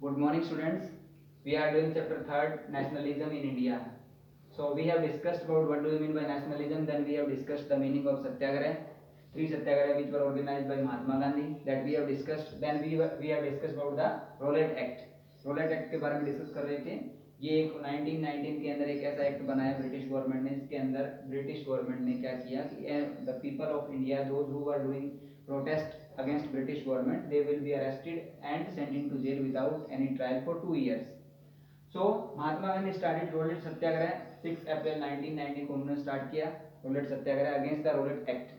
Good morning, students. We are doing chapter 3rd, Nationalism in India. So we have discussed about what do you mean by nationalism. Then we have discussed the meaning of Satyagraha. Three Satyagraha which were organized by Mahatma Gandhi. That we have discussed. Then we have discussed about the Rowlatt Act. Rowlatt Act के बारे में discuss कर रहे थे. ये एक 1919 के अंदर एक ऐसा एक्ट बनाया ब्रिटिश गवर्नमेंट ने. इसके अंदर ब्रिटिश गवर्नमेंट ने क्या किया कि the people of India those who are doing protest against British government, they will be arrested and sent into jail without any trial for 2 years. So Mahatma Gandhi started Rowlatt Satyagraha 6 April 1919 को उन्होंने start किया Rowlatt Satyagraha against the Rowlatt Act.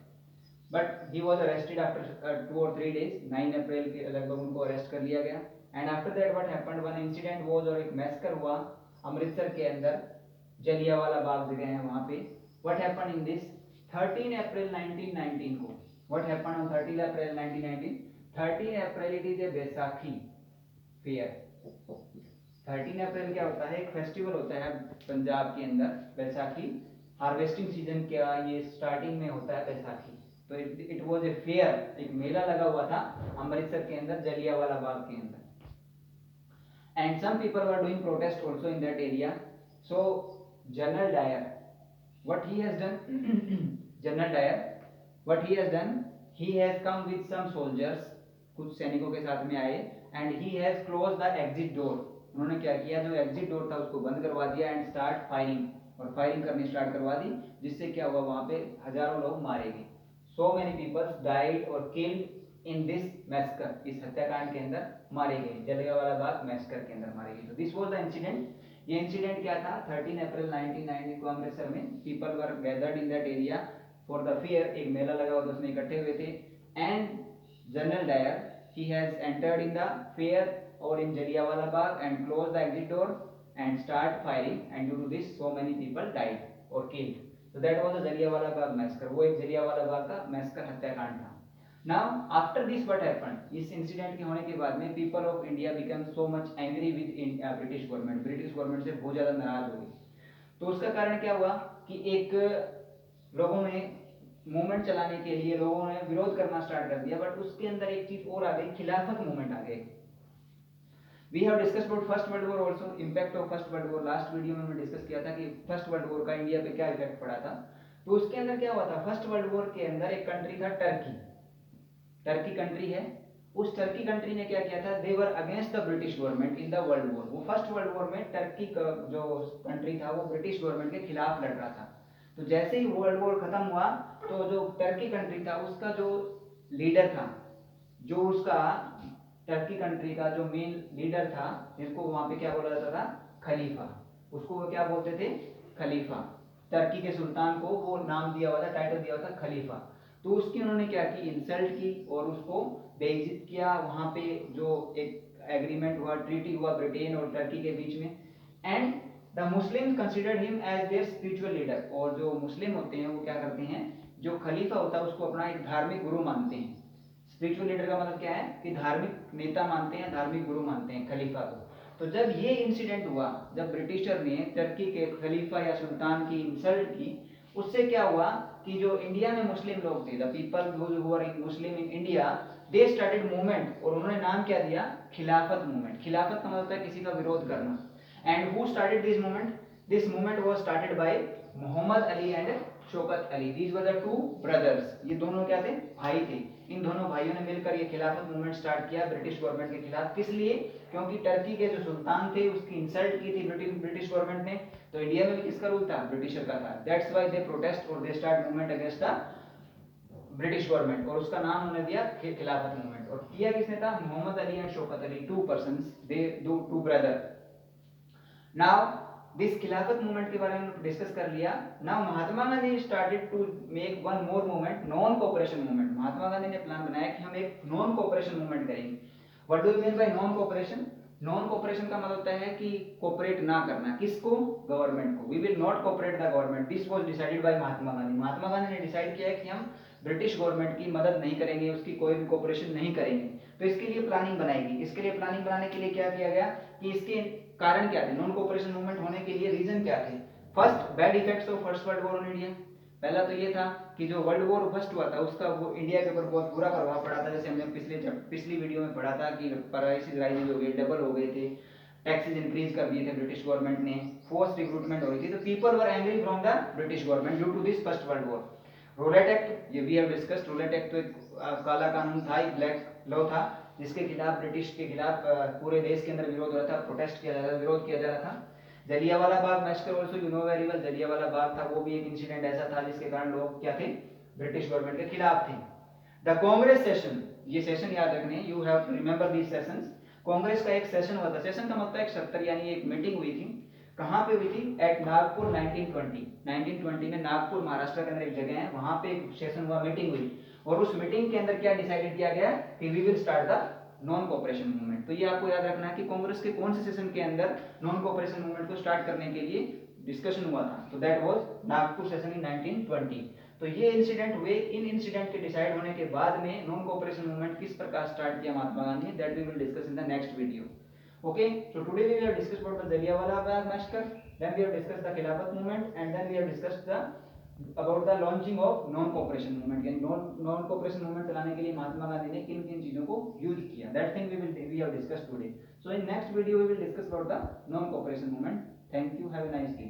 But he was arrested after 2 or 3 days. 9 अप्रैल के लगभग उनको arrest कर लिया गया. And after that what happened, one incident was और एक मैस्कर हुआ अमृतसर के अंदर, जलियांवाला बाग जगह है वहाँ पे. What happened in this 13 April 1919 को. What happened on 13 April 1919? 13 April it is a Baisakhi fair. 13 अप्रैल क्या होता है? एक फेस्टिवल होता है पंजाब के अंदर, बैसाखी. हार्वेस्टिंग सीजन का ये स्टार्टिंग में होता है बैसाखी. तो इट वाज ए फेयर, एक मेला लगा हुआ था अमृतसर के अंदर, जलियांवाला बाग के अंदर. And some people were doing protest also in that area. So General Dyer, what he has done General Dyer, what he has done, he has come with some soldiers, कुछ सैनिकों के साथ में आए, and he has closed the exit door. उन्होंने क्या किया, जो एग्जिट डोर था उसको बंद करवा दिया and start firing, और फायरिंग करनी स्टार्ट करवा दी, जिससे क्या हुआ, वहां पे हजारों लोग मारे गए. So many people died or killed in this massacre. इस हत्याकांड के अंदर मारे गए, जलियांवाला बाग मैसेकर के अंदर मारे गए. तो दिस वाज द इंसिडेंट. ये इंसिडेंट क्या था? 13 अप्रैल 1919 को अमृतसर में people were gathered in that area for the fair. एक मेला लगा हुआ था, उसमें इकट्ठे हुए थे. And general Dyer, he has entered in the fair और in Jallianwala Bagh and close the exit door and start firing, and due to this so many people died और killed. So that was the Jallianwala Bagh massacre. वो एक जलियांवाला बाग का massacre हत्याकांड था. Now after this what happened? इस incident के होने के बाद में people of India became so much angry with British government. British government से बहुत ज्यादा नाराज हो गई. तो उसका कारण क्या हुआ कि एक लोगों ने मूवमेंट चलाने के लिए लोगों ने विरोध करना स्टार्ट कर दिया. बट उसके अंदर एक चीज और आ गई, खिलाफत मूवमेंट आ गई. We have discussed about First World War also, impact of First World War. Last video में हमने डिस्कस किया था कि फर्स्ट वर्ल्ड वॉर का इंडिया पे क्या इफेक्ट पड़ा था. तो उसके अंदर क्या हुआ था, फर्स्ट वर्ल्ड वॉर के अंदर एक कंट्री था टर्की. टर्की कंट्री है. उस टर्की कंट्री ने क्या किया था, they were against the British government in the world war. वो फर्स्ट वर्ल्ड वॉर में टर्की का जो कंट्री था वो ब्रिटिश गवर्नमेंट के खिलाफ लड़ रहा था. तो जैसे ही वर्ल्ड वॉर खत्म हुआ तो जो टर्की कंट्री था उसका जो लीडर था, जो उसका टर्की कंट्री का जो मेन लीडर था, जिसको वहां पे क्या बोला जाता था, खलीफा. उसको वो क्या बोलते थे, खलीफा. टर्की के सुल्तान को वो नाम दिया हुआ था, टाइटल दिया हुआ था खलीफा. तो उसकी उन्होंने क्या की, इंसल्ट की और उसको बेइज्जत किया. वहां पे जो एक एग्रीमेंट हुआ, ट्रीटी हुआ ब्रिटेन और टर्की के बीच में. And the Muslims considered him as their spiritual leader. और जो मुस्लिम होते हैं वो क्या करते हैं, जो खलीफा होता है उसको अपना एक धार्मिक गुरु मानते हैं. स्पिरिचुअल लीडर का मतलब क्या है कि धार्मिक नेता मानते हैं, धार्मिक गुरु मानते हैं खलीफा को. तो जब ये इंसिडेंट हुआ, जब ब्रिटिशर ने टर्की के खलीफा या सुल्तान की इंसल्ट की, उससे क्या हुआ कि जो इंडिया में मुस्लिम लोग थे, the people who were Muslim in India, they started movement. और उन्होंने नाम क्या दिया, खिलाफत मूवमेंट. खिलाफत का मतलब होता है किसी का विरोध करना. And who started this movement? This movement was started by Mohammad Ali and Shaukat Ali. These were the two brothers. ये दोनों क्या थे, भाई थे. इन दोनों भाइयों ने मिलकर ये खिलाफत मूवमेंट स्टार्ट किया ब्रिटिश गवर्नमेंट के खिलाफ. किस लिए? क्योंकि टर्की के जो सुल्तान थे उसकी इंसल्ट की थी ब्रिटिश गवर्नमेंट ने. तो इंडिया में भी किसका रूल था, ब्रिटिशर का था. दैट्स व्हाई दे प्रोटेस्ट और they start movement against the British government. और उसका नाम उन्होंने दिया खिलाफत मूवमेंट. और किया किसने था, Mohammad Ali and Shaukat Ali, two persons, they two brother. Now this Khilafat movement के बारे में डिस्कस कर लिया. Now Mahatma Gandhi started to make one more movement, non cooperation movement. Mahatma Gandhi ने प्लान बनाया कि हम एक नॉन कोऑपरेशन मूवमेंट करेंगे. What do you mean by non cooperation? Non cooperation का मतलब होता है कि कोऑपरेट ना करना. किसको? गवर्नमेंट को. We will not cooperate the government. This was decided by Mahatma Gandhi. Mahatma Gandhi ने डिसाइड किया है कि हम ब्रिटिश गवर्नमेंट की मदद नहीं करेंगे, उसकी कोई भी कोऑपरेशन नहीं करेंगे. तो इसके लिए प्लानिंग बनाएगी. इसके लिए प्लानिंग बनाने के लिए क्या किया गया कि इसके कारण क्या थे, नॉन कोऑपरेशन मूवमेंट होने के लिए रीजन क्या थे. First, bad effects of first world war on India. पहला तो ये था कि जो वर्ल्ड वॉर फर्स्ट हुआ था उसका वो इंडिया के ऊपर बहुत बुरा प्रभाव पड़ा था। जैसे हमने पिछली वीडियो में पढ़ा था कि प्राइसेस राइज हो गए, डबल हो गए थे, टैक्सेस इंक्रीज कर दिए थे ब्रिटिश गवर्नमेंट ने, फोर्स रिक्रूटमेंट हो रही थी, तो people were angry from the British government due to this first world war. Rowlatt act, ये we have discussed. Rowlatt act तो एक काला कानून था, एक ब्लैक लॉ था, जिसके खिलाफ ब्रिटिश के खिलाफ पूरे देश के अंदर विरोध हो रहा था, प्रोटेस्ट किया जा रहा था, विरोध किया जा रहा था। Jallianwala Bagh massacre also you know very well, Jallianwala Bagh था वो भी एक इंसिडेंट ऐसा था जिसके कारण लोग क्या थे, ब्रिटिश गवर्नमेंट के खिलाफ थे। द कांग्रेस सेशन, ये सेशन याद रखने, you have to remember these sessions. Congress का एक सेशन हुआ था, सेशन का मतलब एक सत्र यानी एक मीटिंग हुई थी। कहां पे हुई थी? एट नागपुर 1920 में नागपुर महाराष्ट्र के अंदर एक जगह है, वहां पे एक सेशन हुआ, मीटिंग हुई, और उस मीटिंग के अंदर क्या डिसाइडेड किया गया कि we will start the non cooperation movement. तो ये आपको याद रखना है कि कांग्रेस के कौन से सेशन के अंदर नॉन कोऑपरेशन मूवमेंट को स्टार्ट करने के लिए डिस्कशन हुआ था, तो that was Nagpur session in 1920। तो ये इंसिडेंट हुए, इन इंसिडेंट के डिसाइड होने के बाद में नॉन कोऑपरेशन मूवमेंट किस प्रकार स्टार्ट किया महात्मा गांधी ने, that we will discuss in the next video. Okay, so today we have discussed about the Jallianwala Bagh massacre, then we have discussed the Khilafat movement, and then we have discussed the about the launching of non cooperation movement। यानी non cooperation movement चलाने के लिए महात्मा गांधी ने किन किन चीजों को use किया, that thing we have discussed today। So in next video we will discuss about the non cooperation movement। Thank you, have a nice day।